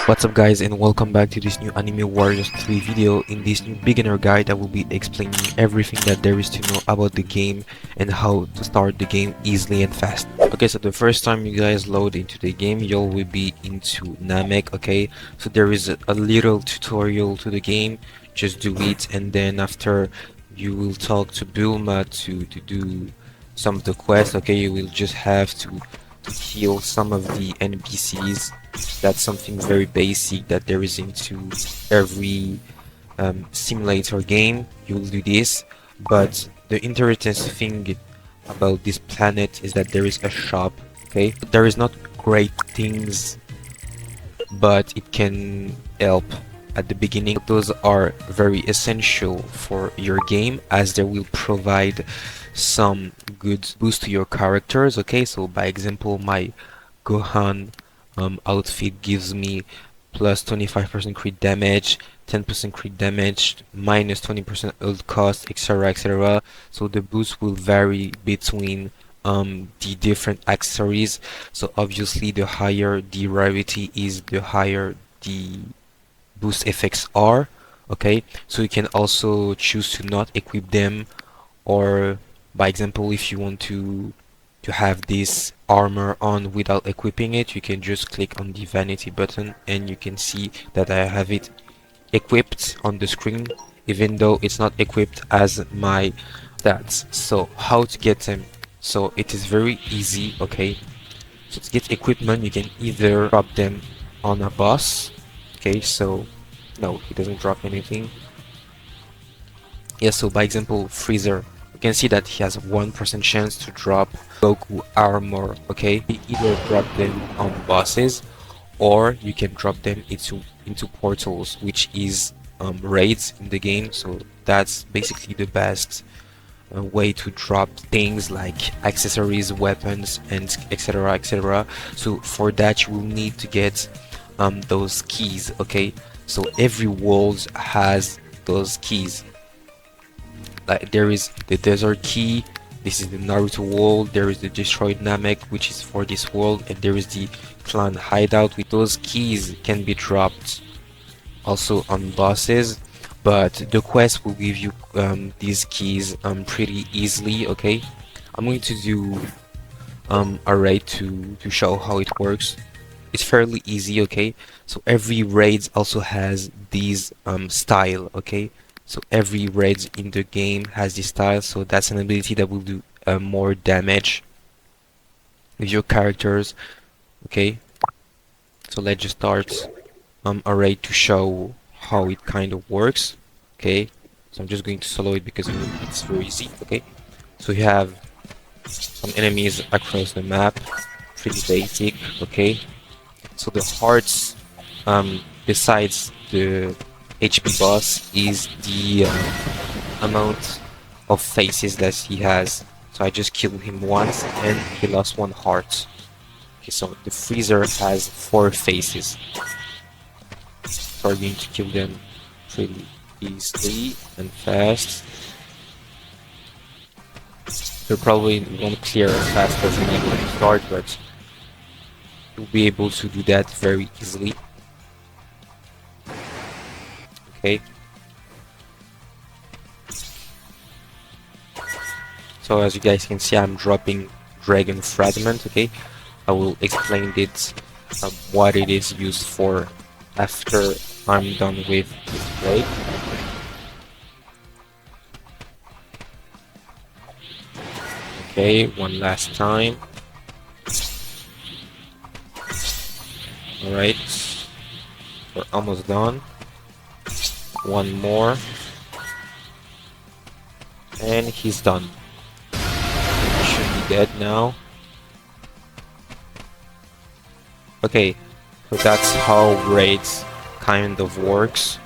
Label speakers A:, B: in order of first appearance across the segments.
A: What's up guys, and welcome back to this new Anime Warriors 3 video. In this new beginner guide I will be explaining everything that there is to know about the game and how to start the game easily and fast. Okay, so the first time you guys load into the game, you will be into Namek. Okay, so there is a little tutorial to the game. Just do it, and then after you will talk to Bulma to do some of the quests. Okay, you will just have to kill some of the NPCs. That's something very basic that there is into every simulator game. You will do this, but the interesting thing about this planet is that there is a shop. Okay, there is not great things, but it can help at the beginning. Those are very essential for your game, as they will provide some good boost to your characters. Okay, so by example, my Gohan outfit gives me plus 25% crit damage, 10% crit damage, minus 20% ult cost, etc, etc. So the boost will vary between the different accessories. So obviously the higher the rarity is, the higher the boost effects are. Okay, so you can also choose to not equip them, or by example, if you want to have this armor on without equipping it, you can just click on the vanity button and you can see that I have it equipped on the screen, even though it's not equipped as my stats. So how to get them? So it is very easy. Okay, so to get equipment, you can either drop them on a boss. Okay, so no, it doesn't drop anything. Yeah, so by example, Freezer, you can see that he has 1% chance to drop Goku armor. Okay, you either drop them on bosses, or you can drop them into portals, which is raids in the game. So that's basically the best way to drop things like accessories, weapons, and etc, etc. So for that you will need to get those keys. Okay, so every world has those keys. Like there is the desert key, this is the Naruto world, there is the destroyed Namek, which is for this world, and there is the clan hideout. With those keys can be dropped also on bosses, but the quest will give you these keys pretty easily. Okay, I'm going to do a raid to show how it works. It's fairly easy. Okay, so every raid also has these style. Okay, so every raid in the game has this style, so that's an ability that will do more damage with your characters. Okay, so let's just start a raid to show how it kind of works. Okay, so I'm just going to solo it because it's very easy. Okay, so you have some enemies across the map, pretty basic. Okay, so the hearts besides the HP boss is the amount of faces that he has. So I just killed him once and he lost 1 heart. Okay, so the Freezer has 4 faces. So I'm going to kill them pretty easily and fast. They probably won't clear as fast as me when you start, but you'll be able to do that very easily. Okay, so as you guys can see, I'm dropping Dragon Fragment. Okay, I will explain it what it is used for after I'm done with this raid. Okay, one last time. Alright, we're almost done. One more, and he's done. He should be dead now. Okay, so that's how raids kind of works.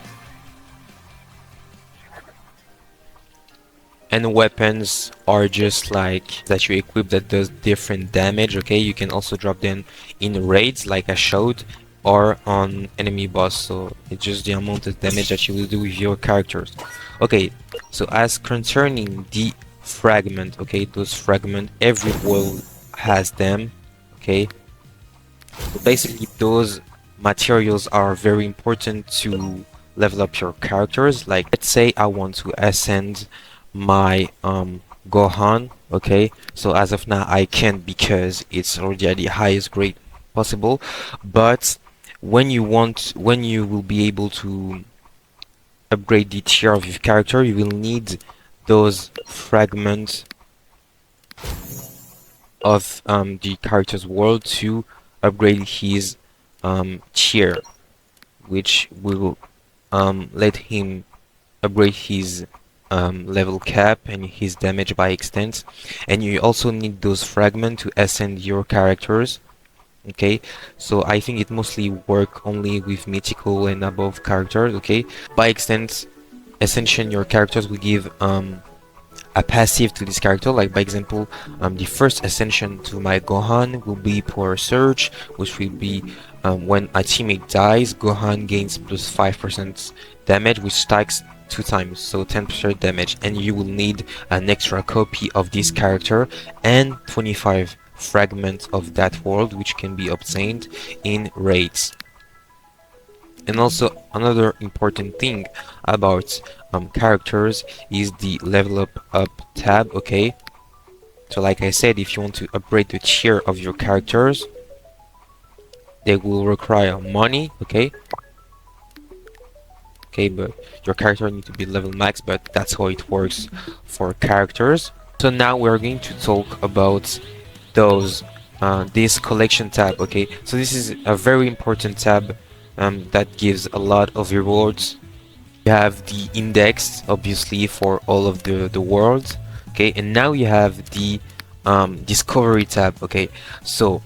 A: And weapons are just like that you equip that does different damage. Okay, you can also drop them in raids like I showed, or on enemy boss, so it's just the amount of damage that you will do with your characters. Okay, so as concerning the fragment, okay, those fragment, every world has them. Okay, so basically those materials are very important to level up your characters. Like, let's say I want to ascend my Gohan. Okay, so as of now I can't because it's already at the highest grade possible. But when you will be able to upgrade the tier of your character, you will need those fragments of the character's world to upgrade his tier, which will let him upgrade his level cap and his damage by extent. And you also need those fragments to ascend your characters. Okay, so I think it mostly work only with mythical and above characters. Okay, by extent, ascension your characters will give a passive to this character. Like, by example, the first ascension to my Gohan will be Power Surge, which will be when a teammate dies, Gohan gains plus 5% damage, which stacks 2 times, so 10% damage, and you will need an extra copy of this character and 25 fragments of that world, which can be obtained in raids. And also another important thing about characters is the level up tab. Okay, so like I said, if you want to upgrade the tier of your characters, they will require money. Okay, but your character need to be level max, but that's how it works for characters. So now we're going to talk about those this collection tab. Okay, so this is a very important tab that gives a lot of rewards. You have the index, obviously, for all of the worlds. Okay, and now you have the discovery tab. Okay, so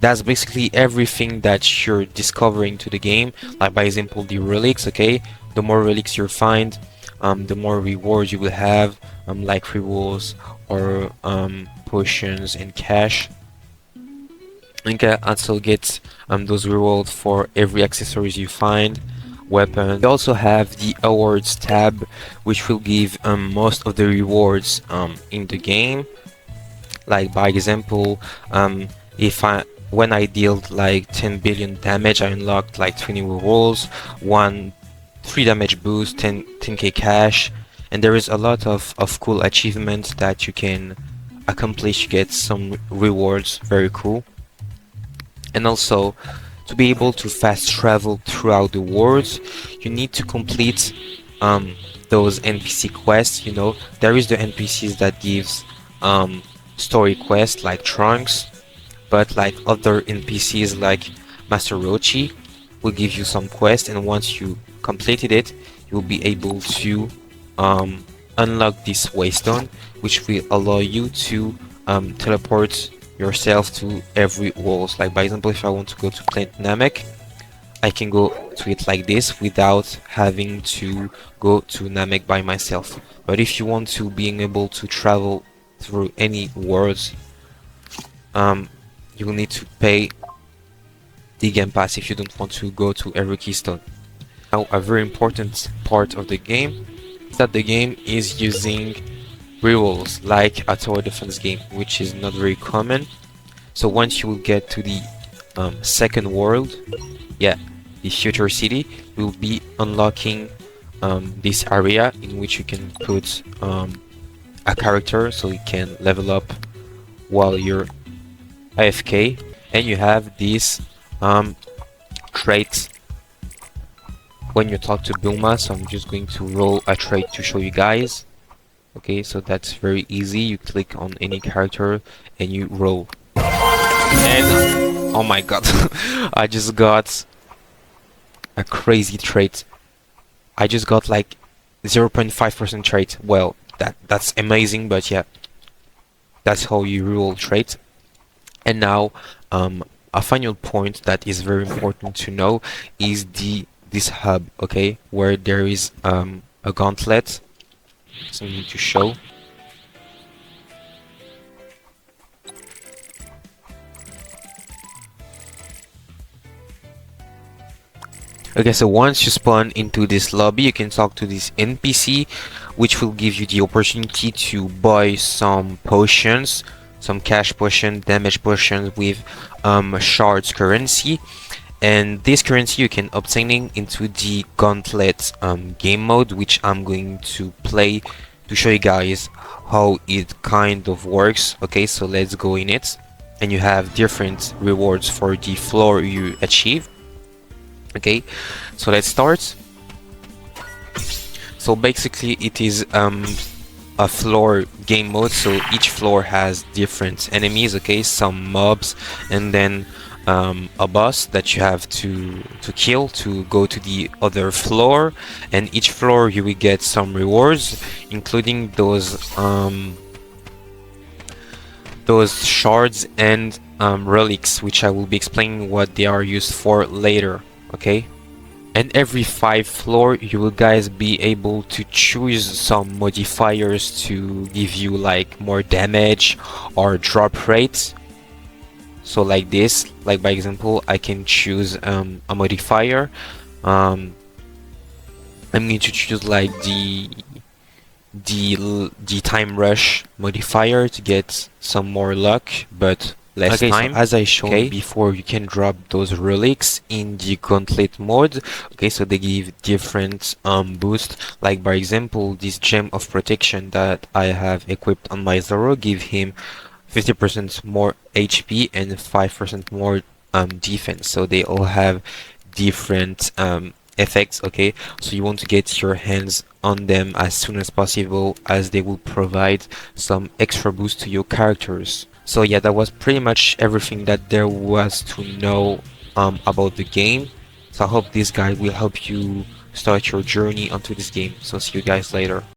A: that's basically everything that you're discovering to the game. Like, by example, the relics. Okay, the more relics you find, the more rewards you will have, like rewards or potions and cash. You can also get those rewards for every accessories you find, weapon. You also have the awards tab, which will give most of the rewards in the game. Like, by example, if I when I dealt like 10 billion damage, I unlocked like 20 rewards, 3 damage boost, 10k cash, and there is a lot of cool achievements that you can accomplish to get some rewards. Very cool. And also, to be able to fast travel throughout the worlds, you need to complete those NPC quests. You know, there is the NPCs that gives story quests like Trunks, but like other NPCs like Master Rochi will give you some quest, and once you completed it, you'll be able to unlock this waystone, which will allow you to teleport yourself to every walls. Like, by example, if I want to go to Planet Namek, I can go to it like this without having to go to Namek by myself. But if you want to being able to travel through any worlds, you will need to pay the game pass if you don't want to go to every keystone. Now, a very important part of the game is that the game is using rerolls like a tower defense game, which is not very common. So once you will get to the second world, yeah, the future city, will be unlocking this area in which you can put a character so you can level up while you're AFK, and you have this trait when you talk to Bulma. So I'm just going to roll a trait to show you guys. Okay, so that's very easy. You click on any character and you roll. And oh my god, I just got a crazy trait. I just got like 0.5% trait. Well, that's amazing, but yeah, that's how you roll trait. And now a final point that is very important to know is this hub, okay, where there is a gauntlet. Something to show. Okay, so once you spawn into this lobby, you can talk to this NPC, which will give you the opportunity to buy some potions, some cash potion, damage potions with shards currency. And this currency you can obtaining into the Gauntlet game mode, which I'm going to play to show you guys how it kind of works. Okay, so let's go in it. And you have different rewards for the floor you achieve. Okay, so let's start. So basically it is a floor game mode, so each floor has different enemies, okay, some mobs, and then a boss that you have to kill to go to the other floor. And each floor you will get some rewards, including those shards and relics, which I will be explaining what they are used for later. Okay, and every 5 floor you will guys be able to choose some modifiers to give you like more damage or drop rates. So like this, like by example, I can choose a modifier. I'm going to choose like the time rush modifier to get some more luck but less time. So as I showed before, you can drop those relics in the Gauntlet mode. Okay, so they give different boost. Like by example, this gem of protection that I have equipped on my Zoro give him 50% more HP and 5% more defense. So they all have different effects. Okay, so you want to get your hands on them as soon as possible, as they will provide some extra boost to your characters. So yeah, that was pretty much everything that there was to know about the game. So I hope this guide will help you start your journey onto this game. So see you guys later.